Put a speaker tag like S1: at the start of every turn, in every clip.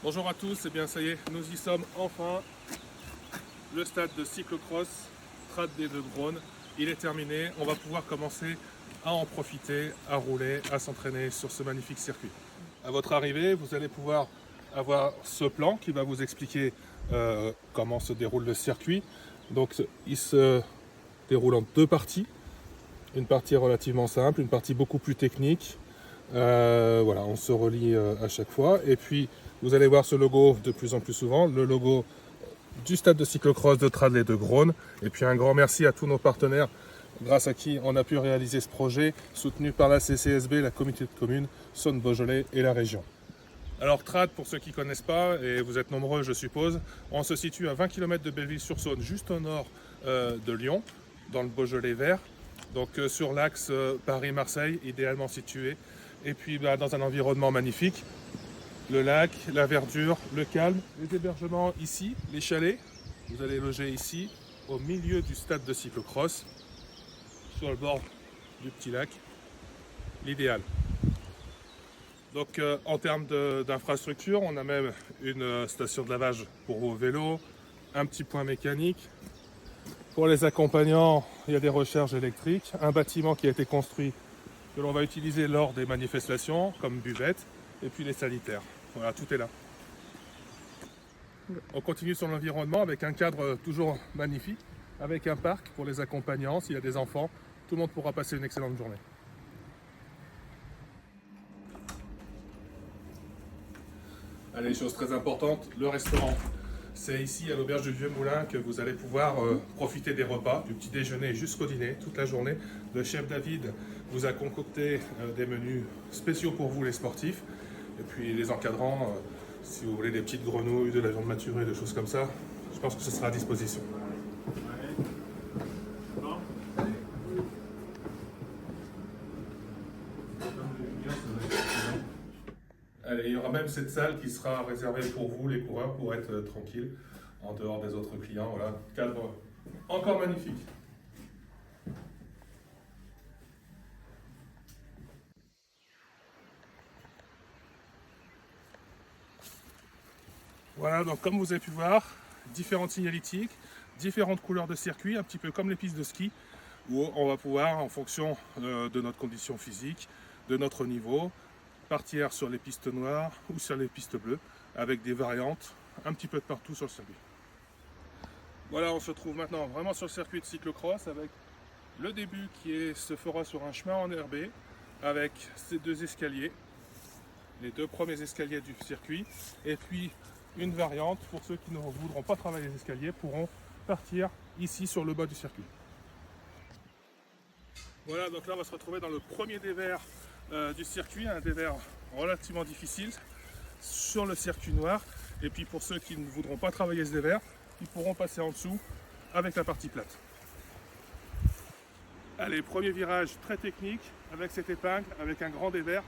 S1: Bonjour à tous, et bien ça y est, nous y sommes enfin. Le stade de cyclocross Trade des Deux Grones, il est terminé. On va pouvoir commencer à en profiter, à rouler, à s'entraîner sur ce magnifique circuit. À votre arrivée, vous allez pouvoir avoir ce plan qui va vous expliquer comment se déroule le circuit. Donc il se déroule en deux parties. Une partie relativement simple, une partie beaucoup plus technique. Voilà, on se relie à chaque fois. Et puis, vous allez voir ce logo de plus en plus souvent, le logo du stade de cyclocross de Trade les Deux Grones. Et puis, un grand merci à tous nos partenaires, grâce à qui on a pu réaliser ce projet, soutenu par la CCSB, la communauté de communes, Saône-Beaujolais et la région. Alors, Trade, pour ceux qui ne connaissent pas, et vous êtes nombreux, je suppose, on se situe à 20 km de Belleville-sur-Saône, juste au nord de Lyon, dans le Beaujolais vert. Donc, sur l'axe Paris-Marseille, idéalement situé. Et puis dans un environnement magnifique, le lac, la verdure, le calme, les hébergements ici, les chalets. Vous allez loger ici, au milieu du stade de cyclocross, sur le bord du petit lac, l'idéal. Donc en termes d'infrastructure, on a même une station de lavage pour vos vélos, un petit point mécanique. Pour les accompagnants, il y a des recharges électriques, un bâtiment qui a été construit que l'on va utiliser lors des manifestations, comme buvette, et puis les sanitaires. Voilà, tout est là. On continue sur l'environnement avec un cadre toujours magnifique, avec un parc pour les accompagnants, s'il y a des enfants, tout le monde pourra passer une excellente journée. Allez, chose très importante, le restaurant. C'est ici à l'auberge du Vieux Moulin que vous allez pouvoir profiter des repas, du petit déjeuner jusqu'au dîner, toute la journée. Le chef David vous a concocté des menus spéciaux pour vous les sportifs. Et puis les encadrants, si vous voulez des petites grenouilles, de la viande maturée, des choses comme ça, je pense que ce sera à disposition. Allez, il y aura même cette salle qui sera réservée pour vous, les coureurs, pour être tranquille en dehors des autres clients. Voilà, cadre encore magnifique. Voilà, donc comme vous avez pu voir, différentes signalétiques, différentes couleurs de circuit, un petit peu comme les pistes de ski, où on va pouvoir, en fonction de notre condition physique, de notre niveau, partir sur les pistes noires ou sur les pistes bleues, avec des variantes un petit peu de partout sur le circuit. Voilà, on se trouve maintenant vraiment sur le circuit de cyclocross, avec le début se fera sur un chemin enherbé, avec ces deux escaliers, les deux premiers escaliers du circuit, et puis une variante pour ceux qui ne voudront pas travailler les escaliers pourront partir ici sur le bas du circuit. Voilà, donc là on va se retrouver dans le premier dévers du circuit, un dévers relativement difficile sur le circuit noir. Et puis pour ceux qui ne voudront pas travailler ce dévers, ils pourront passer en dessous avec la partie plate. Allez, premier virage très technique avec cette épingle, avec un grand dévers.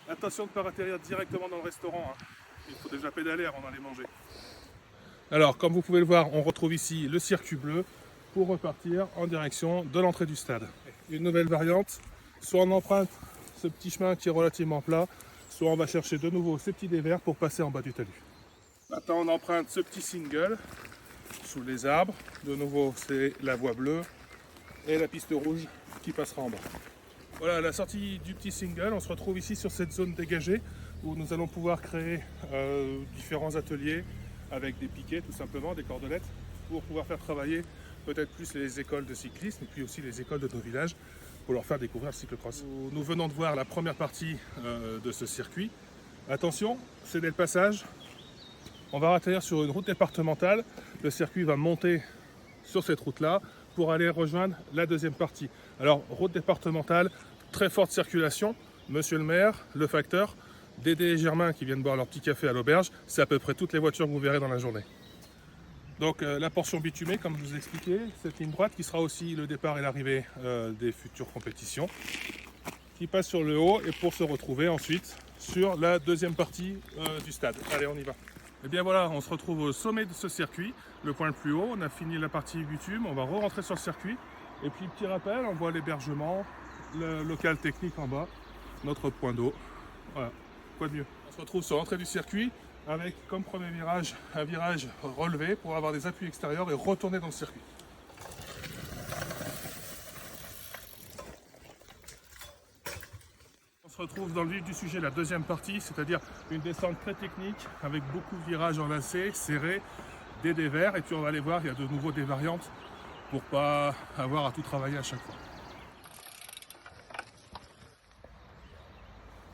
S1: Attention de ne pas atterrir directement dans le restaurant, hein. Il faut déjà pédaler avant d'aller manger. Alors, comme vous pouvez le voir, on retrouve ici le circuit bleu pour repartir en direction de l'entrée du stade. Une nouvelle variante, soit on emprunte ce petit chemin qui est relativement plat, soit on va chercher de nouveau ces petits dévers pour passer en bas du talus. Maintenant, on emprunte ce petit single sous les arbres. De nouveau, c'est la voie bleue et la piste rouge qui passera en bas. Voilà, à la sortie du petit single, on se retrouve ici sur cette zone dégagée où nous allons pouvoir créer différents ateliers avec des piquets tout simplement, des cordelettes, pour pouvoir faire travailler peut-être plus les écoles de cyclisme et puis aussi les écoles de nos villages pour leur faire découvrir le cyclocross. Nous venons de voir la première partie de ce circuit. Attention, c'est dès le passage. On va atterrir sur une route départementale. Le circuit va monter sur cette route-là pour aller rejoindre la deuxième partie. Alors, route départementale, très forte circulation. Monsieur le maire, le facteur, Dédé et Germain qui viennent boire leur petit café à l'auberge, c'est à peu près toutes les voitures que vous verrez dans la journée. Donc la portion bitumée, comme je vous ai expliqué, cette ligne droite qui sera aussi le départ et l'arrivée des futures compétitions, qui passe sur le haut et pour se retrouver ensuite sur la deuxième partie du stade. Allez, on y va. Et bien voilà, on se retrouve au sommet de ce circuit, le point le plus haut, on a fini la partie bitume, on va re-rentrer sur le circuit. Et puis petit rappel, on voit l'hébergement, le local technique en bas, notre point d'eau. Voilà, quoi de mieux. On se retrouve sur l'entrée du circuit avec comme premier virage un virage relevé pour avoir des appuis extérieurs et retourner dans le circuit. On se retrouve dans le vif du sujet, la deuxième partie, c'est-à-dire une descente très technique avec beaucoup de virages enlacés, serrés, des dévers, et puis on va aller voir, il y a de nouveau des variantes pour pas avoir à tout travailler à chaque fois.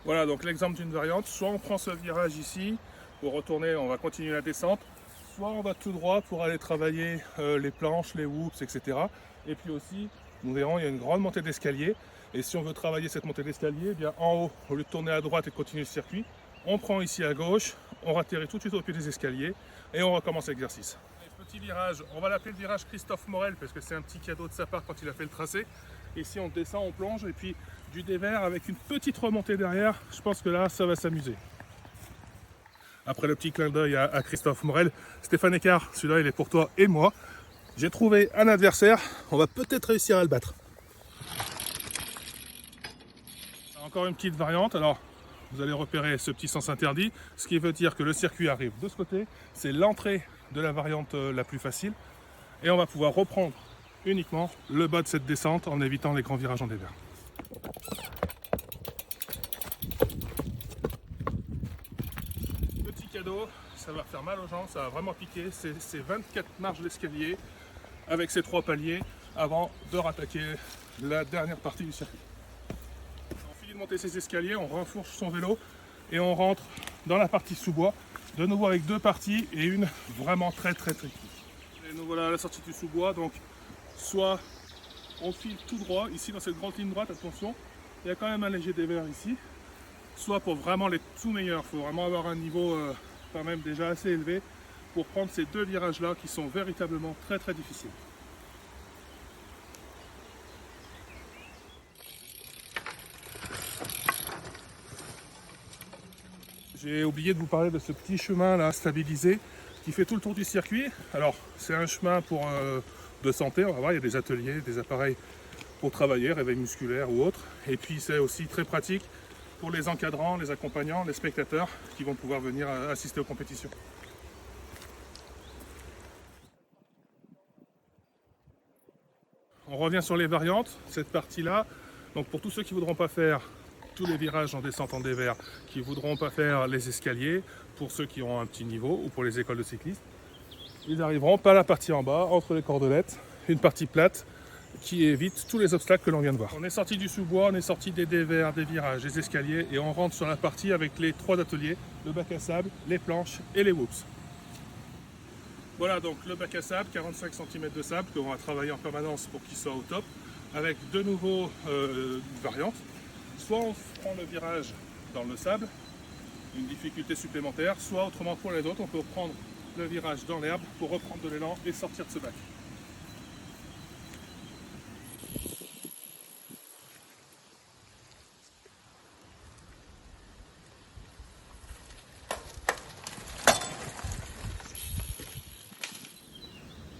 S1: Voilà donc l'exemple d'une variante, soit on prend ce virage ici, pour retourner on va continuer la descente, soit on va tout droit pour aller travailler les planches, les whoops, etc. Et puis aussi, nous verrons, il y a une grande montée d'escalier, et si on veut travailler cette montée d'escalier, eh bien en haut, au lieu de tourner à droite et de continuer le circuit, on prend ici à gauche, on atterrit tout de suite au pied des escaliers, et on recommence l'exercice. Petit virage, on va l'appeler le virage Christophe Morel, parce que c'est un petit cadeau de sa part quand il a fait le tracé. Ici on descend, on plonge, et puis du dévers avec une petite remontée derrière, je pense que là ça va s'amuser. Après le petit clin d'œil à Christophe Morel, Stéphane Écart, celui-là il est pour toi et moi. J'ai trouvé un adversaire, on va peut-être réussir à le battre. Encore une petite variante, alors vous allez repérer ce petit sens interdit, ce qui veut dire que le circuit arrive de ce côté, c'est l'entrée de la variante la plus facile, et on va pouvoir reprendre uniquement le bas de cette descente en évitant les grands virages en dévers. Petit cadeau, ça va faire mal aux jambes, ça va vraiment piquer, c'est 24 marches d'escalier avec ces 3 paliers avant de rattaquer la dernière partie du circuit. On finit de monter ces escaliers, on renfourche son vélo et on rentre dans la partie sous-bois, de nouveau avec 2 parties et une vraiment très technique. Et nous voilà à la sortie du sous-bois, donc soit on file tout droit, ici dans cette grande ligne droite, attention, il y a quand même un léger dévers ici, soit pour vraiment les tout meilleurs, il faut vraiment avoir un niveau quand même déjà assez élevé pour prendre ces 2 virages là qui sont véritablement très difficiles. J'ai oublié de vous parler de ce petit chemin là stabilisé qui fait tout le tour du circuit. Alors c'est un chemin pour de santé, on va voir, il y a des ateliers, des appareils pour travailler, réveil musculaire ou autre. Et puis c'est aussi très pratique pour les encadrants, les accompagnants, les spectateurs qui vont pouvoir venir assister aux compétitions. On revient sur les variantes, cette partie-là. Donc pour tous ceux qui ne voudront pas faire tous les virages en descente en dévers, qui ne voudront pas faire les escaliers, pour ceux qui ont un petit niveau ou pour les écoles de cyclistes, ils arriveront par la partie en bas, entre les cordelettes, une partie plate qui évite tous les obstacles que l'on vient de voir. On est sorti du sous-bois, on est sorti des dévers, des virages, des escaliers, et on rentre sur la partie avec les 3 ateliers, le bac à sable, les planches et les whoops. Voilà donc le bac à sable, 45 cm de sable qu'on va travailler en permanence pour qu'il soit au top, avec de nouveaux variantes. Soit on prend le virage dans le sable, une difficulté supplémentaire, soit autrement pour les autres, on peut prendre le virage dans l'herbe pour reprendre de l'élan et sortir de ce bac.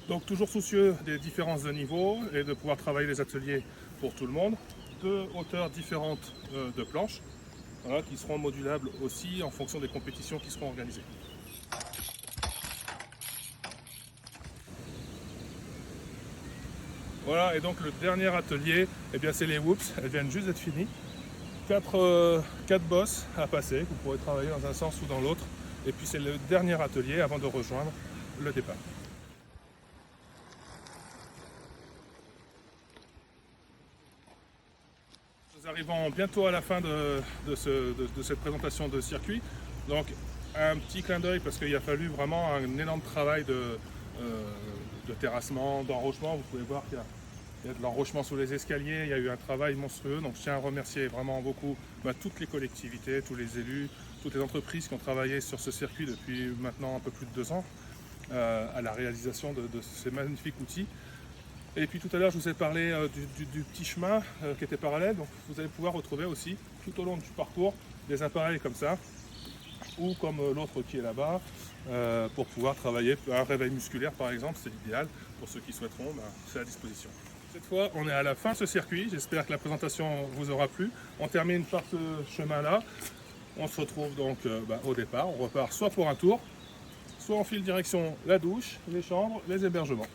S1: Donc toujours soucieux des différences de niveau et de pouvoir travailler les ateliers pour tout le monde. 2 hauteurs différentes de planches, voilà, qui seront modulables aussi en fonction des compétitions qui seront organisées. Voilà, et donc le dernier atelier, eh bien c'est les whoops, elles viennent juste d'être finies. 4 bosses à passer, vous pourrez travailler dans un sens ou dans l'autre. Et puis c'est le dernier atelier avant de rejoindre le départ. Nous arrivons bientôt à la fin de cette présentation de circuit. Donc un petit clin d'œil parce qu'il a fallu vraiment un énorme travail de terrassement, d'enrochement. Vous pouvez voir qu'il y a de l'enrochement sous les escaliers, il y a eu un travail monstrueux. Donc je tiens à remercier vraiment beaucoup toutes les collectivités, tous les élus, toutes les entreprises qui ont travaillé sur ce circuit depuis maintenant un peu plus de 2 ans à la réalisation de ces magnifiques outils. Et puis tout à l'heure, je vous ai parlé du petit chemin qui était parallèle. Donc vous allez pouvoir retrouver aussi tout au long du parcours des appareils comme ça, ou comme l'autre qui est là-bas, pour pouvoir travailler un réveil musculaire par exemple, c'est l'idéal. Pour ceux qui souhaiteront, c'est à disposition. Cette fois, on est à la fin de ce circuit. J'espère que la présentation vous aura plu. On termine par ce chemin-là. On se retrouve donc au départ, on repart soit pour un tour, soit on file direction la douche, les chambres, les hébergements.